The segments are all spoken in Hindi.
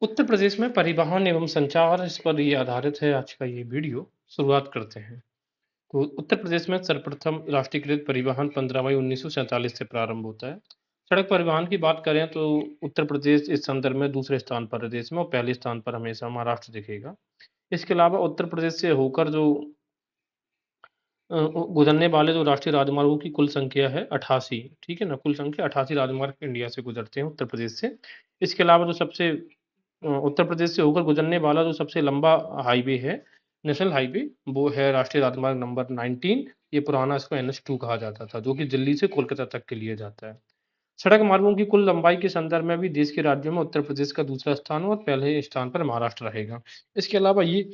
उत्तर प्रदेश में परिवहन एवं संचार इस पर ये आधारित है आज का ये वीडियो। शुरुआत करते हैं। तो उत्तर प्रदेश में सर्वप्रथम राष्ट्रीयकृत परिवहन 15 मई 1947 से प्रारंभ होता है। सड़क परिवहन की बात करें तो उत्तर प्रदेश इस संदर्भ में दूसरे स्थान पर है देश में और पहले स्थान पर हमेशा महाराष्ट्र दिखेगा। इसके अलावा उत्तर प्रदेश से होकर जो गुजरने वाले जो राष्ट्रीय राजमार्गों की कुल संख्या है 88, ठीक है ना? कुल संख्या 88 राजमार्ग इंडिया से गुजरते हैं उत्तर प्रदेश से। इसके अलावा जो सबसे उत्तर प्रदेश से होकर गुजरने वाला जो सबसे लंबा हाईवे है, नेशनल हाईवे, वो है राष्ट्रीय राजमार्ग नंबर 19। ये पुराना इसको NH2 कहा जाता था, जो कि दिल्ली से कोलकाता तक के लिए जाता है। सड़क मार्गों की कुल लंबाई के संदर्भ में भी देश के राज्यों में उत्तर प्रदेश का दूसरा स्थान है और पहले स्थान पर महाराष्ट्र रहेगा। इसके अलावा ये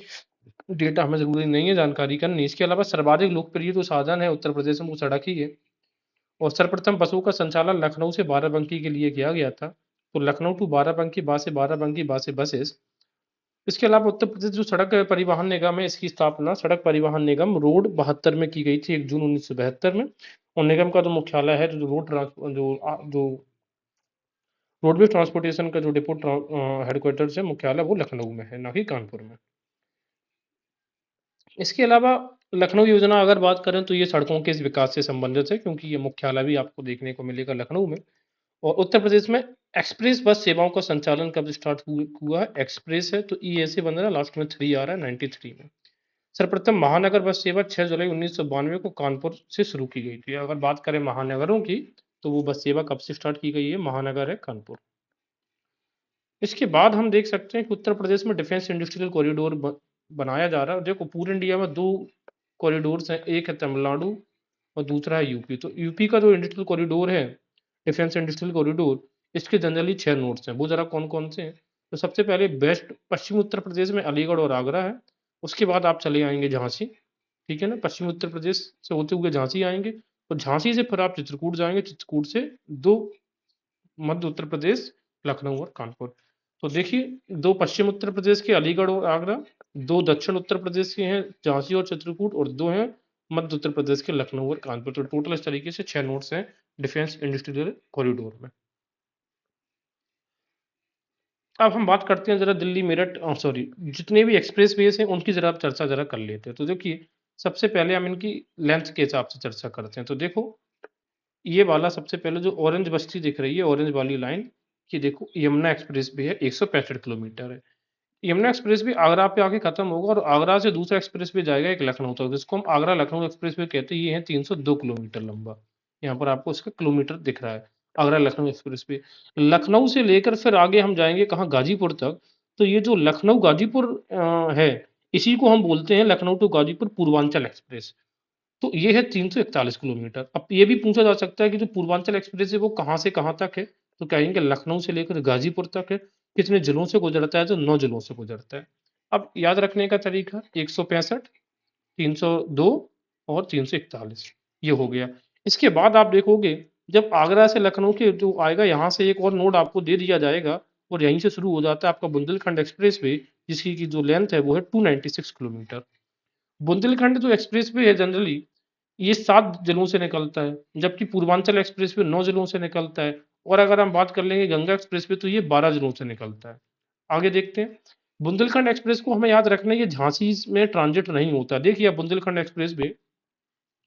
डेटा हमें ज़रूरी नहीं है जानकारी करनी। इसके अलावा सर्वाधिक लोकप्रिय जो साधन है उत्तर प्रदेश में वो सड़क ही है। और सर्वप्रथम बसों का संचालन लखनऊ से बाराबंकी के लिए किया गया था। तो लखनऊ टू बाराबंकी, बा से बाराबंकी, बा से बसेस। इसके अलावा उत्तर प्रदेश जो सड़क परिवहन निगम है, इसकी स्थापना सड़क परिवहन निगम रोड 72 में की गई थी 1 जून 1972 में। और निगम का जो मुख्यालय है, जो रोड ट्रांस जो रोडवेज ट्रांसपोर्टेशन का जो हेडक्वार्टर्स है, मुख्यालय, वो लखनऊ में है, ना कि कानपुर में। इसके अलावा लखनऊ योजना अगर बात करें तो ये सड़कों के इस विकास से संबंधित है, क्योंकि ये मुख्यालय भी आपको देखने को मिलेगा लखनऊ में। और उत्तर प्रदेश में एक्सप्रेस बस सेवाओं का संचालन कब स्टार्ट हुआ है? एक्सप्रेस है तो ई ऐसे बन रहा है, लास्ट में 3 आ रहा है, 93 में। सर्वप्रथम महानगर बस सेवा 6 जुलाई 1992 को कानपुर से शुरू की गई थी। अगर बात करें महानगरों की, तो वो बस सेवा कब से स्टार्ट की गई है? महानगर है कानपुर। इसके बाद हम देख सकते हैं कि उत्तर प्रदेश में डिफेंस इंडस्ट्रियल कॉरिडोर बनाया जा रहा है। देखो, पूरे इंडिया में 2 कॉरिडोर्स हैं, एक है तमिलनाडु और दूसरा है यूपी। तो यूपी का जो इंडस्ट्रियल कॉरिडोर है, डिफेंस इंडस्ट्रियल कॉरिडोर, इसके जनरली 6 नोड्स हैं। वो ज़रा कौन-कौन से हैं? तो सबसे पहले वेस्ट पश्चिम उत्तर प्रदेश में अलीगढ़ और आगरा है। उसके बाद आप चले आएँगे झांसी, ठीक है ना? पश्चिम उत्तर प्रदेश से होते हुए झांसी आएँगे और झांसी से फिर आप चित्रकूट जाएँगे, चित्रकूट से 2 मध्य उत्तर प्रदेश, लखनऊ और कानपुर। तो देखिए, 2 पश्चिम उत्तर प्रदेश के अलीगढ़ और आगरा, 2 दक्षिण उत्तर प्रदेश के हैं झांसी और चित्रकूट, और 2 हैं मध्य उत्तर प्रदेश के लखनऊ और कानपुर। तो टोटल इस तरीके से 6 नोड्स हैं डिफेंस इंडस्ट्रियल कॉरिडोर में। अब हम बात करते हैं जरा दिल्ली मेरठ, सॉरी, जितने भी एक्सप्रेस वेज हैं उनकी जरा चर्चा जरा कर लेते हैं। तो देखिए, सबसे पहले हम इनकी लेंथ के हिसाब से चर्चा करते हैं। तो देखो, ये वाला सबसे पहले जो ऑरेंज बस्ती दिख रही है, ऑरेंज वाली लाइन, ये देखो यमुना एक्सप्रेस वे है, 165 किलोमीटर है। यमुना एक्सप्रेस वे आगरा पे आके खत्म होगा और आगरा से दूसरा एक्सप्रेस वे जाएगा एक लखनऊ तक, जिसको हम आगरा लखनऊ एक्सप्रेस वे कहते हैं। ये है 302 किलोमीटर लंबा। यहाँ पर आपको इसका किलोमीटर दिख रहा है, आगरा लखनऊ एक्सप्रेस वे। लखनऊ से लेकर फिर आगे हम जाएंगे कहाँ? गाजीपुर तक। तो ये जो लखनऊ गाजीपुर है, इसी को हम बोलते हैं लखनऊ टू गाजीपुर पूर्वांचल एक्सप्रेस। तो ये है 341 किलोमीटर। अब ये भी पूछा जा सकता है कि जो पूर्वांचल एक्सप्रेस है वो कहाँ से कहाँ तक है? तो कहेंगे लखनऊ से लेकर गाजीपुर तक है। कितने जिलों से गुजरता है? तो 9 जिलों से गुजरता है। अब याद रखने का तरीका, 165, 302 और 341, ये हो गया। इसके बाद आप देखोगे, जब आगरा से लखनऊ के जो आएगा, यहाँ से एक और नोड आपको दे दिया जाएगा और यहीं से शुरू हो जाता है आपका बुंदेलखंड एक्सप्रेस वे, जिसकी की जो लेंथ है वो है 296 किलोमीटर। बुंदेलखंड जो एक्सप्रेस वे है जनरली, ये 7 जिलों से निकलता है, जबकि पूर्वांचल एक्सप्रेसवे 9 जिलों से निकलता है। और अगर हम बात कर लेंगे गंगा एक्सप्रेसवे, तो ये 12 जिलों से निकलता है। आगे देखते हैं। बुंदेलखंड एक्सप्रेस को हमें याद रखना है, ये झांसी में ट्रांजिट नहीं होता। देखिए, अब बुंदेलखंड एक्सप्रेसवे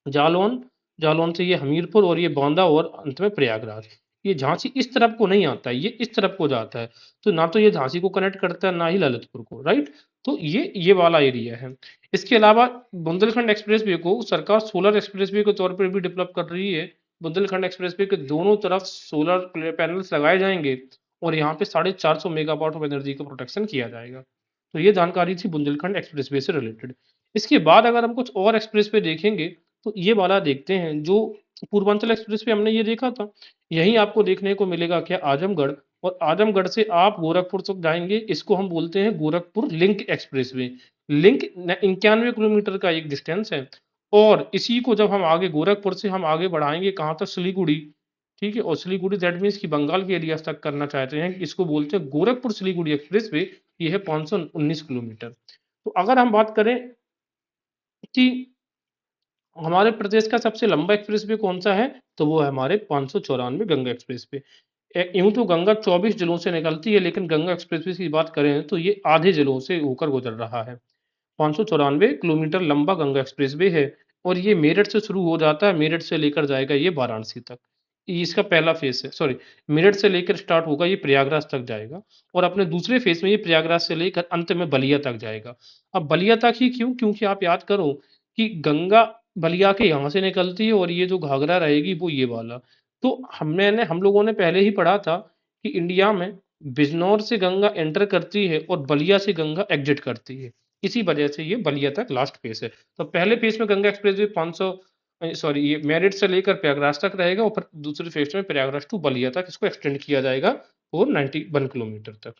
जालौन, जालौन से ये हमीरपुर और ये बांदा और अंत में प्रयागराज। ये झांसी इस तरफ को नहीं आता है, ये इस तरफ को जाता है। तो ना तो ये झांसी को कनेक्ट करता है, ना ही ललितपुर को, राइट? तो ये वाला एरिया है। इसके अलावा बुंदेलखंड एक्सप्रेसवे को सरकार सोलर एक्सप्रेसवे के तौर पर भी डेवलप कर रही है। बुंदेलखंड एक्सप्रेसवे के दोनों तरफ सोलर पैनल्स लगाए जाएंगे और यहाँ पे 450 मेगावाट ऑफ एनर्जी का प्रोटेक्शन किया जाएगा। तो ये जानकारी थी बुंदेलखंड एक्सप्रेसवे से रिलेटेड। इसके बाद अगर हम कुछ और एक्सप्रेसवे देखेंगे, तो ये वाला देखते हैं जो पूर्वांचल एक्सप्रेस पे हमने ये देखा था। यहीं आपको देखने को मिलेगा क्या? आजमगढ़। और आजमगढ़ से आप गोरखपुर तक जाएंगे, इसको हम बोलते हैं Gorakhpur link expressway. Link 91 kilometre का एक डिस्टेंस है। और इसी को जब हम आगे गोरखपुर से हम आगे बढ़ाएंगे कहाँ तक? सिलीगुड़ी, ठीक है? और सिलीगुड़ी दैट मीन्स कि बंगाल के एरिया तक करना चाहते हैं, इसको बोलते हैं गोरखपुर सिलीगुड़ी एक्सप्रेसवे। ये है 519 किलोमीटर। तो अगर हम बात करें कि हमारे प्रदेश का सबसे लंबा एक्सप्रेस वे कौन सा है, तो वो है हमारे 594 गंगा एक्सप्रेस वे। यूं तो गंगा 24 जिलों से निकलती है, लेकिन गंगा एक्सप्रेसवे की बात करें तो ये आधे जिलों से होकर गुजर रहा है। 594 किलोमीटर लंबा गंगा एक्सप्रेसवे है और ये मेरठ से शुरू हो जाता है, मेरठ से लेकर जाएगा ये वाराणसी तक। ये इसका पहला फेज है, सॉरी, मेरठ से लेकर स्टार्ट होगा, ये प्रयागराज तक जाएगा और अपने दूसरे फेज में ये प्रयागराज से लेकर अंत में बलिया तक जाएगा। अब बलिया तक ही क्यों? क्योंकि आप याद करो कि गंगा बलिया के यहाँ से निकलती है और ये जो घाघरा रहेगी वो ये वाला। तो हम लोगों ने पहले ही पढ़ा था कि इंडिया में बिजनौर से गंगा एंटर करती है और बलिया से गंगा एग्जिट करती है। इसी वजह से ये बलिया तक लास्ट फेज है। तो पहले फेज में गंगा एक्सप्रेसवे 500 सॉरी ये मेरठ से लेकर प्रयागराज तक रहेगा और फिर दूसरे फेज में प्रयागराज टू बलिया तक इसको एक्सटेंड किया जाएगा और 91 किलोमीटर तक।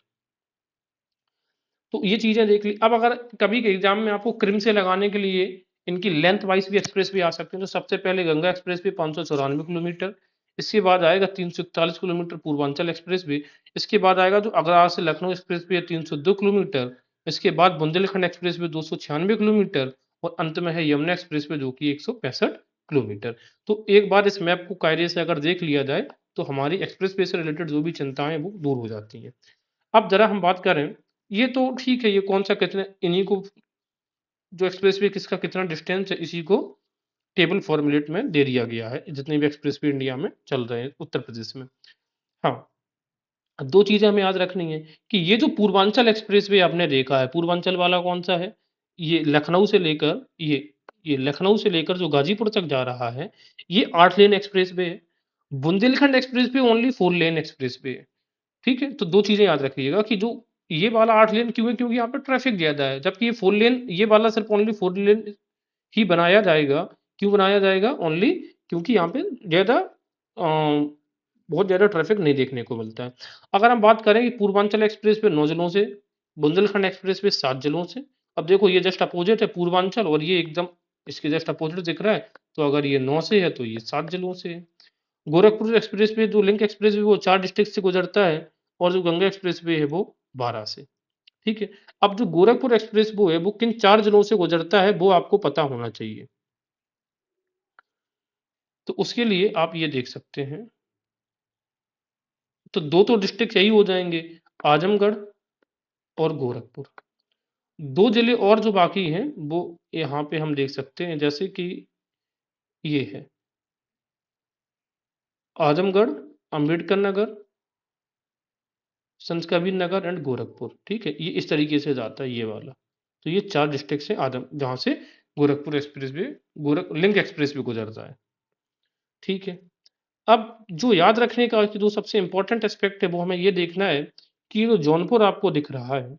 तो ये चीजें देख ली। अब अगर कभी के एग्जाम में आपको क्रिम से लगाने के लिए इनकी लेंथ वाइज भी एक्सप्रेस भी आ सकते हैं, तो सबसे पहले गंगा एक्सप्रेस भी 594 किलोमीटर, इसके बाद आएगा 341 किलोमीटर पूर्वांचल एक्सप्रेस भी, इसके बाद आएगा जो आगरा से लखनऊ एक्सप्रेस भी है 302 किलोमीटर, इसके बाद बुंदेलखंड एक्सप्रेस भी 296 किलोमीटर और अंत में है यमुना एक्सप्रेस भी जो कि 165 किलोमीटर। तो एक बार इस मैप को कायदे से अगर देख लिया जाए तो हमारी एक्सप्रेस वे से रिलेटेड जो भी चिंताएं वो दूर हो जाती हैं। अब जरा हम बात करें, ये तो ठीक है, ये कौन सा कितने इन्हीं को जो एक्सप्रेसवे किसका कितना डिस्टेंस है इसी को टेबल फॉर्मूलेट में दे दिया गया है, जितने भी एक्सप्रेसवे इंडिया में चल रहे हैं उत्तर प्रदेश में। हाँ, दो चीजें हमें याद रखनी है कि ये जो पूर्वांचल एक्सप्रेसवे आपने देखा है, पूर्वांचल वाला कौन सा है? ये लखनऊ से लेकर ये लखनऊ से लेकर जो गाजीपुर तक जा रहा है, ये 8 लेन एक्सप्रेसवे है। बुंदेलखंड एक्सप्रेसवे ओनली 4 लेन एक्सप्रेसवे है। ठीक है, तो दो चीजें याद रखिएगा कि जो ये वाला 8 लेन क्यों है, क्योंकि यहाँ पे ट्रैफिक ज्यादा है, जबकि ये 4 लेन, ये वाला सिर्फ ओनली 4 लेन ही बनाया जाएगा। क्यों बनाया जाएगा? ओनली क्योंकि यहाँ पे ज्यादा बहुत ज्यादा ट्रैफिक नहीं देखने को मिलता है। अगर हम बात करें कि पूर्वांचल एक्सप्रेस पे 9 जिलों से, बुंदेलखंड एक्सप्रेस पे 7 जिलों से। अब देखो ये जस्ट अपोजिट है पूर्वांचल और ये एकदम इसके जस्ट अपोजिट दिख रहा है, तो अगर ये 9 से है तो ये 7 जिलों से है। गोरखपुर एक्सप्रेस वे जो लिंक एक्सप्रेस वे वो 4 डिस्ट्रिक्ट से गुजरता है और जो गंगा एक्सप्रेस वे है वो 12 से। ठीक है, अब जो गोरखपुर एक्सप्रेस वो है वो किन 4 जिलों से गुजरता है वो आपको पता होना चाहिए। तो उसके लिए आप ये देख सकते हैं, तो दो तो डिस्ट्रिक्ट यही हो जाएंगे, आजमगढ़ और गोरखपुर। 2 जिले और जो बाकी हैं वो यहाँ पे हम देख सकते हैं, जैसे कि ये है आजमगढ़, अंबेडकर नगर, संत कबीर नगर एंड गोरखपुर। ठीक है, ये इस तरीके से जाता है ये वाला। तो ये 4 डिस्ट्रिक्ट से आदम जहाँ से Gorakhpur express way Gorakh link express भी गुजरता है। ठीक है, अब जो याद रखने का जो सबसे इंपॉर्टेंट एस्पेक्ट है वो हमें ये देखना है कि ये जो जौनपुर आपको दिख रहा है,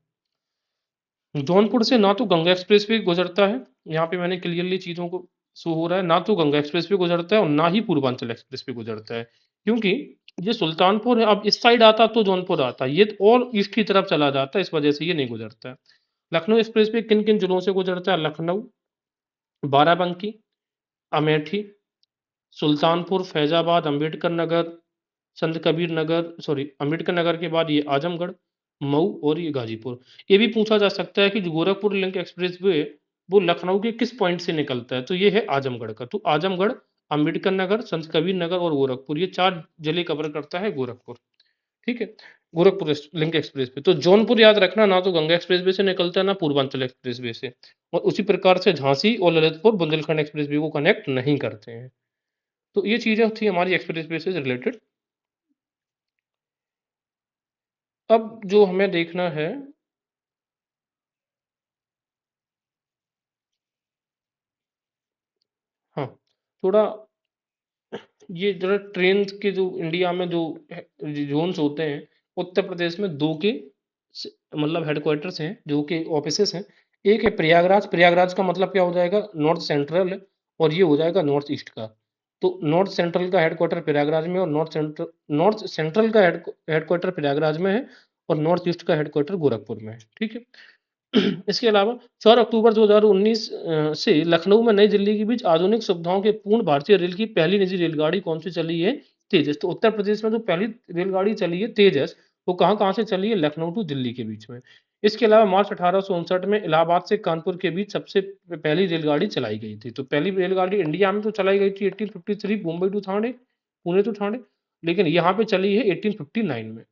जौनपुर से ना तो गंगा एक्सप्रेस वे गुजरता है, यहाँ पे मैंने क्लियरली चीज़ों को शो हो रहा है, ना तो गंगा एक्सप्रेस वे गुजरता है और ना ही पूर्वांचल एक्सप्रेस वे गुजरता है, क्योंकि ये सुल्तानपुर है। अब इस साइड आता तो जौनपुर आता, ये और ईस्ट की तरफ चला जाता, इस वजह से ये नहीं गुजरता है। लखनऊ एक्सप्रेस वे किन किन जिलों से गुजरता है? लखनऊ, बाराबंकी, अमेठी, सुल्तानपुर, फैजाबाद, अंबेडकर नगर, संत कबीर नगर, सॉरी अंबेडकर नगर के बाद ये आजमगढ़, मऊ और ये गाजीपुर। ये भी पूछा जा सकता है कि जो गोरखपुर लिंक एक्सप्रेस वे वो लखनऊ के किस पॉइंट से निकलता है, तो ये है आजमगढ़ का। तो आजमगढ़, अंबेडकर नगर, संत कबीर नगर और गोरखपुर, ये 4 जिले कवर करता है गोरखपुर। ठीक है, गोरखपुर लिंक एक्सप्रेस वे। तो जौनपुर याद रखना, ना तो गंगा एक्सप्रेस वे से निकलता है ना पूर्वांचल एक्सप्रेस वे से, और उसी प्रकार से झांसी और ललितपुर बुंदेलखंड एक्सप्रेस वे को कनेक्ट नहीं करते हैं। तो ये चीजें थी हमारी एक्सप्रेस वे से रिलेटेड। अब जो हमें देखना है, हाँ, थोड़ा ये जरा ट्रेन के जो इंडिया में जो जोन्स होते हैं, उत्तर प्रदेश में दो के मतलब हेडक्वार्टर्स हैं, जो के ऑफिसेस हैं। एक है प्रयागराज, प्रयागराज का मतलब क्या हो जाएगा? नॉर्थ सेंट्रल, और ये हो जाएगा नॉर्थ ईस्ट का। तो नॉर्थ सेंट्रल का हेडक्वार्टर प्रयागराज में और नॉर्थ सेंट्रल का हेडक्वार्टर प्रयागराज में है और नॉर्थ ईस्ट का हेडक्वार्टर गोरखपुर में है। ठीक है, इसके अलावा 4 अक्टूबर 2019 से लखनऊ में नई दिल्ली के बीच आधुनिक सुविधाओं के पूर्ण भारतीय रेल की पहली निजी रेलगाड़ी कौन सी चली है? तेजस। तो उत्तर प्रदेश में जो पहली रेलगाड़ी चली है तेजस, वो कहाँ कहाँ से चली है? लखनऊ टू दिल्ली के बीच में। इसके अलावा मार्च 1859 में इलाहाबाद से कानपुर के बीच सबसे पहली रेलगाड़ी चलाई गई थी। तो पहली रेलगाड़ी इंडिया में तो चलाई गई थी 1853, मुंबई टू ठाणे, पुणे टू ठाणे। लेकिन यहाँ पे चली है 1859 में,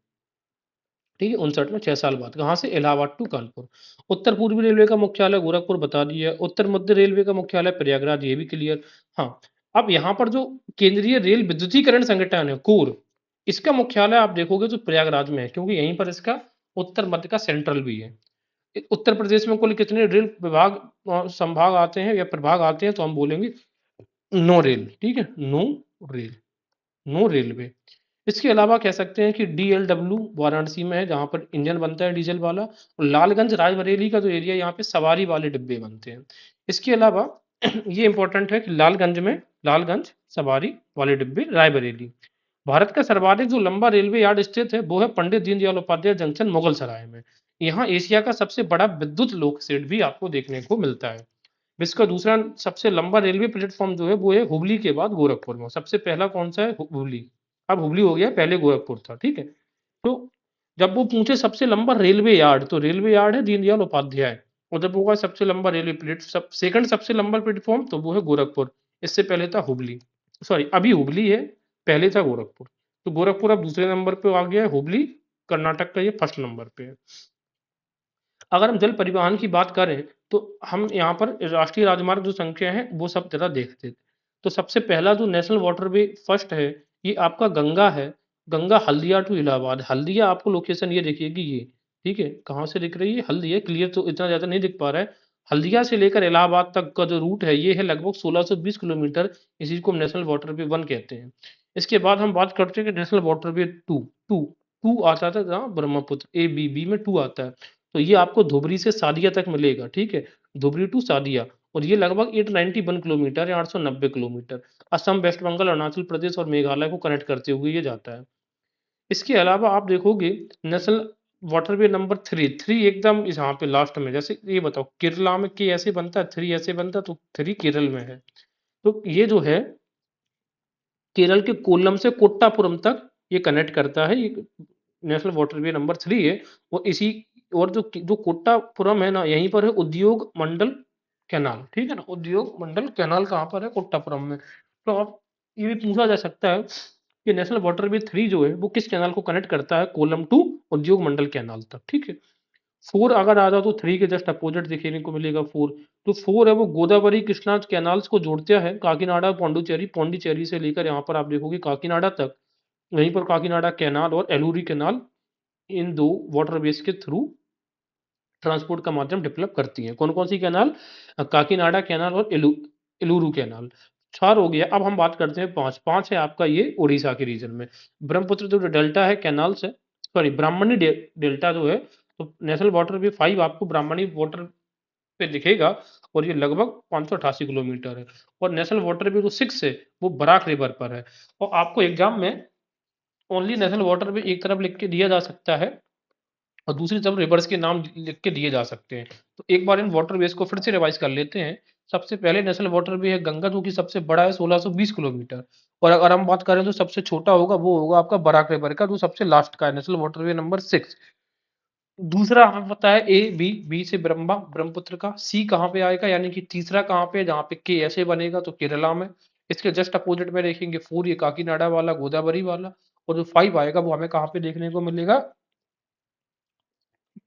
ठीक है, 59 में, 6 साल बाद। कहाँ से? इलाहाबाद टू कानपुर। उत्तर पूर्वी रेलवे का मुख्यालय गोरखपुर बता दिया। उत्तर मध्य रेलवे का मुख्यालय प्रयागराज, ये भी क्लियर। हाँ, अब यहाँ पर जो केंद्रीय रेल विद्युतीकरण संगठन है कोर, इसका मुख्यालय आप देखोगे तो प्रयागराज में है, क्योंकि यहीं पर इसका उत्तर मध्य का सेंट्रल भी है। उत्तर प्रदेश में कुल कितने रेल विभाग संभाग आते हैं या प्रभाग आते हैं, तो हम बोलेंगे 9 रेल, ठीक है, 9 रेल, 9 रेलवे। इसके अलावा कह सकते हैं कि डीएलडब्ल्यू वाराणसी में है, जहाँ पर इंजन बनता है डीजल वाला, और लालगंज रायबरेली का जो एरिया, यहाँ पे सवारी वाले डिब्बे बनते हैं। इसके अलावा ये इंपॉर्टेंट है कि लालगंज सवारी वाले डिब्बे रायबरेली। भारत का सर्वाधिक जो लंबा रेलवे यार्ड स्थित है वो है पंडित दीनदयाल उपाध्याय जंक्शन मुगल सराय में। यहाँ एशिया का सबसे बड़ा विद्युत लोक शेड भी आपको देखने को मिलता है। विश्व का दूसरा सबसे लंबा रेलवे प्लेटफॉर्म जो है वो है हुबली के बाद गोरखपुर में। सबसे पहला कौन सा है? हुबली। अब हुबली हो गया, पहले गोरखपुर था, ठीक है। तो जब वो पूछे सबसे लंबा रेलवे यार्ड, तो रेलवे यार्ड है दीनदयाल उपाध्याय। और जब होगा सबसे लंबा रेलवे सेकंड सबसे लंबा प्लेटफॉर्म, तो वो है गोरखपुर। इससे पहले था हुबली, सॉरी अभी हुबली है, पहले था गोरखपुर। तो गोरखपुर अब दूसरे नंबर पे आ गया है, हुबली कर्नाटक का ये फर्स्ट नंबर पे है। अगर हम जल परिवहन की बात करें, तो हम यहाँ पर राष्ट्रीय राजमार्ग जो संख्या है वो सब जरा देखते हैं। तो सबसे पहला जो नेशनल वाटरवे फर्स्ट है, ये आपका गंगा है। गंगा हल्दिया टू इलाहाबाद। हल्दिया आपको लोकेशन ये देखिएगी ये, ठीक है, कहाँ से दिख रही है? हल्दिया, क्लियर तो इतना ज़्यादा नहीं दिख पा रहा है। हल्दिया से लेकर इलाहाबाद तक का जो रूट है ये है लगभग 1620 किलोमीटर। इसी को हम नेशनल वाटरवे 1 कहते हैं। इसके बाद हम बात करते हैं कि नेशनल वाटरवे 2, 2 2 आता था जहाँ ब्रह्मपुत्र, ए बी में 2 आता है। तो ये आपको धुबरी से सादिया तक मिलेगा, ठीक है, धुबरी टू सादिया। और ये लगभग 891 किलोमीटर या 890 किलोमीटर असम, वेस्ट बंगाल, अरुणाचल प्रदेश और मेघालय को कनेक्ट करते हुए ये जाता है। इसके अलावा आप देखोगे नेशनल वाटरवे नंबर 3 एकदम यहाँ पे लास्ट में। जैसे ये बताओ, केरला में के ऐसे बनता है, 3 ऐसे बनता है, तो 3 केरल में है। तो ये जो है केरल के कोल्लम से कोट्टापुरम तक ये कनेक्ट करता है। ये नेशनल वाटरवे नंबर 3 है। और इसी, और जो जो कोट्टापुरम है ना, यहीं पर है उद्योग मंडल कैनाल, ठीक है ना। उद्योग मंडल कैनाल कहाँ पर है? कोट्टापुरम में। तो अब ये भी पूछा जा सकता है कि नेशनल वाटरवे 3 जो है वो किस कैनाल को कनेक्ट करता है? कोल्लम टू उद्योग मंडल कैनाल तक, ठीक है। 4 अगर आ जाओ तो 3 के जस्ट अपोजिट देखने को मिलेगा 4। तो 4 है वो गोदावरी कृष्णा कैनाल्स को जोड़ता है, काकीनाडा पौंडुचेरी, पौंडीचेरी से लेकर यहाँ पर आप देखोगे काकीनाडा तक। वहीं पर काकीनाडा कैनाल और एलूरी कैनाल, इन दो वाटरवेज के थ्रू ट्रांसपोर्ट का माध्यम डेवलप करती हैं। कौन कौन सी कैनाल? काकीनाडा कैनाल और एलूरू कैनाल। 4 हो गया। अब हम बात करते हैं 5। 5 है आपका ये उड़ीसा के रीजन में। ब्रह्मपुत्र जो डेल्टा है कैनाल से, सॉरी ब्राह्मणी डेल्टा जो है, तो नेशनल वाटर वे 5 आपको ब्राह्मणी वाटर पे दिखेगा। और ये लगभग 588 किलोमीटर है। और नेशनल वाटर वे जो 6 है वो बराक रिवर पर है। और आपको एग्जाम में ओनली नेशनल वाटर वे एक तरफ लिख के दिया जा सकता है और दूसरी तरफ रिवर्स के नाम लिख के दिए जा सकते हैं। तो एक बार इन वाटरवेज को फिर से रिवाइज कर लेते हैं। सबसे पहले नेशनल वाटरवे है गंगा, जो कि सबसे बड़ा है 1620 किलोमीटर। और अगर हम बात करें तो सबसे छोटा होगा वो होगा आपका बराक रिवर का, जो सबसे लास्ट का है, नेशनल वाटरवे नंबर 6। दूसरा हमें पता है बी से ब्रह्मपुत्र का। सी कहाँ पे आएगा, यानी कि तीसरा कहाँ पे? जहाँ पे के ऐसे बनेगा तो केरला में। इसके जस्ट अपोजिट में देखेंगे 4, ये काकीनाडा वाला, गोदावरी वाला। और जो 5 आएगा वो हमें कहाँ पे देखने को मिलेगा?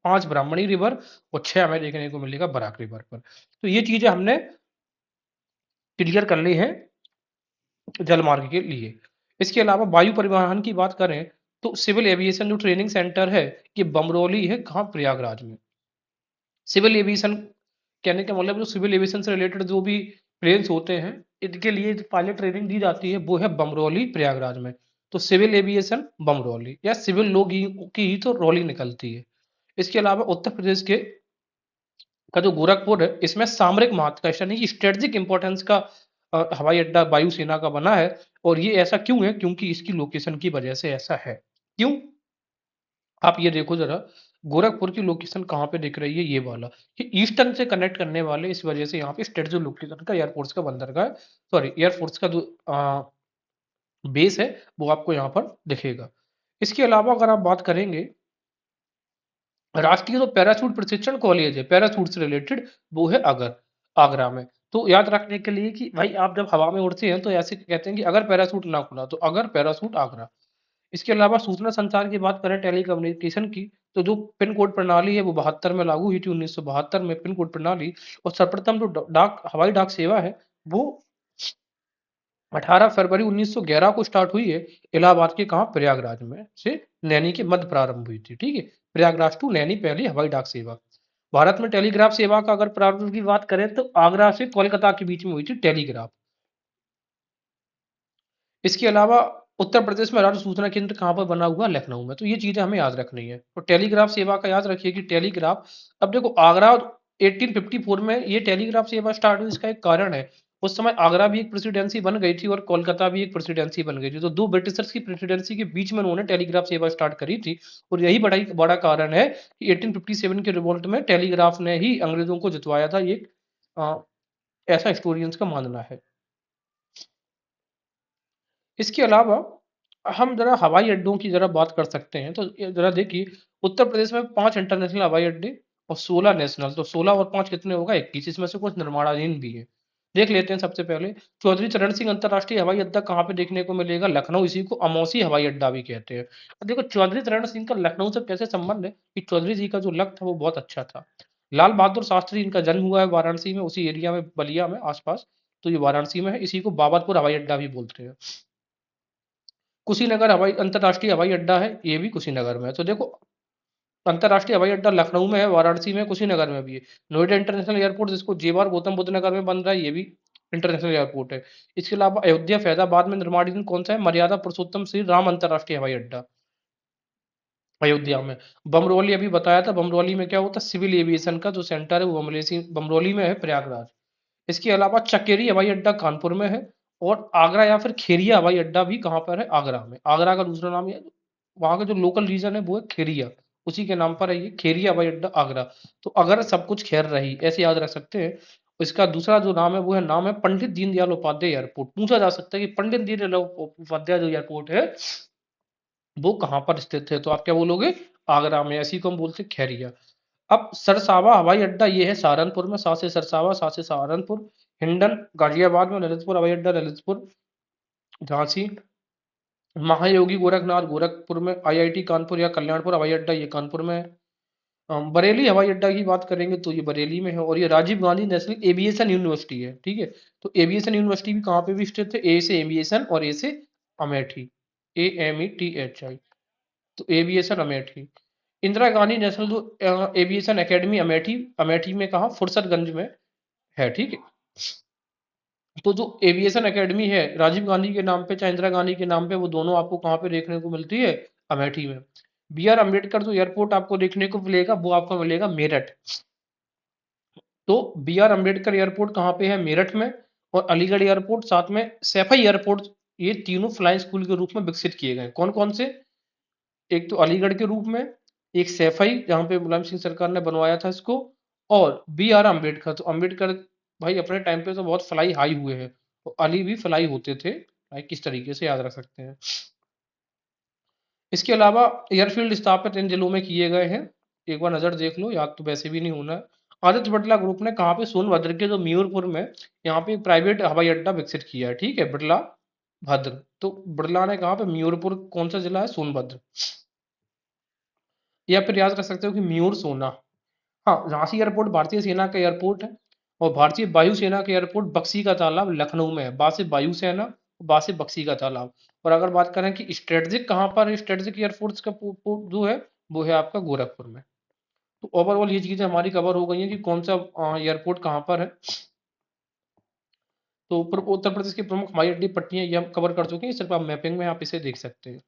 5 ब्राह्मणी रिवर और 6 हमें देखने को मिलेगा बराक रिवर पर। तो ये चीजें हमने क्लियर कर ली है जलमार्ग के लिए। इसके अलावा वायु परिवहन की बात करें तो सिविल एविएशन जो ट्रेनिंग सेंटर है ये बमरोली है, कहाँ? प्रयागराज में। सिविल एविएशन कहने का मतलब जो सिविल एविएशन से रिलेटेड जो भी प्लेन्स होते हैं, इनके लिए जो पायलट ट्रेनिंग दी जाती है वो है बमरोली प्रयागराज में। तो सिविल एविएशन बमरोली, या सिविल लोग की ही तो रोली निकलती है। इसके अलावा उत्तर प्रदेश के का जो गोरखपुर है, इसमें सामरिक महत्व का यानी स्ट्रेटेजिक इंपॉर्टेंस का हवाई अड्डा वायुसेना का बना है। और ये ऐसा क्यों है? क्योंकि इसकी लोकेशन की वजह से ऐसा है। क्यों? आप ये देखो जरा, गोरखपुर की लोकेशन कहाँ पे दिख रही है? ये वाला, ये ईस्टर्न से कनेक्ट करने वाले, इस वजह से यहाँ पे स्ट्रेटेजिक लोकेशन का एयरफोर्स का बंदरगाह, सॉरी एयरफोर्स का जो बेस है वो आपको यहाँ पर दिखेगा। इसके अलावा अगर आप बात करेंगे राष्ट्रीय जो पैराशूट प्रशिक्षण कॉलेज है पैराशूट से रिलेटेड, वो है आगरा में। तो याद रखने के लिए कि भाई आप जब हवा में उड़ते हैं तो ऐसे कहते हैं कि अगर पैराशूट ना खुला, तो अगर पैराशूट आगरा। इसके अलावा सूचना संचार की बात करें टेलीकम्युनिकेशन की, तो जो पिन कोड प्रणाली है वो 72 में लागू हुई थी, 1972 में पिन कोड प्रणाली। और सर्वप्रथम जो डाक हवाई डाक सेवा है वो 18 फरवरी 1911 को स्टार्ट हुई है, इलाहाबाद के कहाँ, प्रयागराज में से नैनी के मध्य प्रारंभ हुई थी। ठीक है, प्रयागराज टू नैनी पहली हवाई डाक सेवा। भारत में टेलीग्राफ सेवा का अगर प्रारंभ की बात करें तो आगरा से कोलकाता के बीच में हुई थी टेलीग्राफ। इसके अलावा उत्तर प्रदेश में राज्य सूचना केंद्र कहाँ पर बना हुआ, लखनऊ में। तो ये चीजें हमें याद रखनी है। तो टेलीग्राफ सेवा का याद रखिए कि टेलीग्राफ, अब देखो आगरा 1854 में ये टेलीग्राफ सेवा स्टार्ट हुई, इसका एक कारण है। उस समय आगरा भी एक प्रेसिडेंसी बन गई थी और कोलकाता भी एक प्रेसिडेंसी बन गई थी, तो दो ब्रिटिशर्स की प्रेसिडेंसी के बीच में उन्होंने टेलीग्राफ सेवा स्टार्ट करी थी। और यही बड़ा बड़ा कारण है कि 1857 के रिवोल्ट में टेलीग्राफ ने ही अंग्रेजों को जितवाया था, ये अ, ऐसा हिस्टोरियंस का मानना है। इसके अलावा हम जरा हवाई अड्डों की जरा बात कर सकते हैं। तो जरा देखिए, उत्तर प्रदेश में 5 इंटरनेशनल हवाई अड्डे और 16 नेशनल। तो 16 और 5 कितने होगा, 21। इसमें से कुछ निर्माणाधीन भी है। देख लेते हैं सबसे पहले, चौधरी चरण सिंह अंतरराष्ट्रीय हवाई अड्डा कहाँ पे देखने को मिलेगा, लखनऊ। इसी को अमौसी हवाई अड्डा भी कहते हैं। अब देखो चौधरी चरण सिंह का लखनऊ से कैसे संबंध है कि चौधरी जी का जो लक था वो बहुत अच्छा था। लाल बहादुर शास्त्री, इनका जन्म हुआ है वाराणसी में, उसी एरिया में, बलिया में आसपास। तो ये वाराणसी में है, इसी को बाबतपुर हवाई अड्डा भी बोलते हैं। कुशीनगर हवाई अंतरराष्ट्रीय हवाई अड्डा है, ये भी कुशीनगर में है। तो देखो, अंतरराष्ट्रीय हवाई अड्डा लखनऊ में है, वाराणसी में, कुशीनगर में भी है। नोएडा इंटरनेशनल एयरपोर्ट जिसको जेवर गौतम बुद्ध नगर में बन रहा है, ये भी इंटरनेशनल एयरपोर्ट है। इसके अलावा अयोध्या फैजाबाद में निर्माणाधीन कौन सा है, मर्यादा पुरुषोत्तम श्री राम अंतरराष्ट्रीय हवाई अड्डा, अयोध्या में। बमरौली अभी बताया था, बमरौली में क्या होता है, सिविल एविएशन का जो सेंटर है वो बमरौली में है, प्रयागराज। इसके अलावा चकेरी हवाई अड्डा कानपुर में है। और आगरा या फिर खेरिया हवाई अड्डा भी कहाँ पर है, आगरा में। आगरा का दूसरा नाम है, वहाँ का जो लोकल रीजन है वो है खेरिया, उसी के नाम पर है ये, खेरिया हवाई अड्डा आगरा। तो अगर सब कुछ खैर रही, ऐसे याद रख सकते हैं। इसका दूसरा जो नाम है वो है, नाम है पंडित दीनदयाल उपाध्याय एयरपोर्ट। पूछा जा सकता है कि पंडित दीनदयाल उपाध्याय जो एयरपोर्ट है वो कहाँ पर स्थित है, तो आप क्या बोलोगे, आगरा में। ऐसी को हम बोलते हैं खैरिया। अब सरसावा हवाई अड्डा ये है सहारनपुर में, सा से सरसावा, सा से सहारनपुर। हिंडन गाजियाबाद में, ललितपुर हवाई अड्डा ललितपुर, झांसी। महायोगी गोरखनाथ गोरखपुर में, आईआईटी कानपुर या कल्याणपुर हवाई अड्डा ये कानपुर में है। बरेली हवाई अड्डा की बात करेंगे तो ये बरेली में है। और ये Rajiv Gandhi national aviation university है। ठीक है, तो एविएशन यूनिवर्सिटी भी कहाँ पे भी स्थित है, ए से एविएशन और ए से अमेठी, AMETHI। तो एविएशन अमेठी। इंदिरा गांधी नेशनल जो एविएशन एकेडमी अमेठी, अमेठी में कहा, फुर्सतगंज में है। ठीक है, तो जो एविएशन एकेडमी है राजीव गांधी के नाम पे चाहे इंदिरा गांधी के नाम पे, वो दोनों आपको कहाँ पे देखने को मिलती है, अमेठी में। BR अम्बेडकर जो एयरपोर्ट आपको देखने को मिलेगा वो आपको मिलेगा मेरठ। तो BR अम्बेडकर एयरपोर्ट कहाँ पे है, मेरठ में। और अलीगढ़ एयरपोर्ट, साथ में सैफई एयरपोर्ट, ये तीनों फ्लाइंग स्कूल के रूप में विकसित किए गए। कौन कौन से, एक तो अलीगढ़ के रूप में, एक सैफई जहाँ पे मुलायम सिंह सरकार ने बनवाया था इसको, और BR अम्बेडकर। तो अम्बेडकर भाई अपने टाइम पे तो बहुत फ्लाई हाई हुए हैं, तो अली भी फ्लाई होते थे भाई, किस तरीके से याद रख सकते हैं। इसके अलावा एयरफील्ड स्थापित इन जिलों में किए गए हैं, एक बार नजर देख लो, याद तो वैसे भी नहीं होना है। आदित्य बिड़ला ग्रुप ने कहाँ पे, सोनभद्र के जो म्यूरपुर में, यहाँ पे एक प्राइवेट हवाई अड्डा विकसित किया है। ठीक है, बिड़ला भद्र। तो बिड़ला ने कहाँ पे, म्यूरपुर कौन सा जिला है, सोनभद्र। या फिर याद रख सकते हो कि म्यूर सोना। हाँ, झांसी एयरपोर्ट भारतीय सेना का एयरपोर्ट है। और भारतीय वायुसेना का एयरपोर्ट बक्सी का तालाब लखनऊ में है, बा से वायुसेना, बा से बक्सी का तालाब। और अगर बात करें कि स्ट्रेटजिक कहाँ पर है, स्ट्रेटजिक एयरफोर्स का पोर्ट जो है वो है आपका गोरखपुर में। तो ओवरऑल ये चीजें हमारी कवर हो गई हैं कि कौन सा एयरपोर्ट कहाँ पर है। तो उत्तर प्रदेश की प्रमुख हवाई अड्डे पट्टियां ये हम कवर कर चुके हैं, सिर्फ आप मैपिंग में आप इसे देख सकते हैं।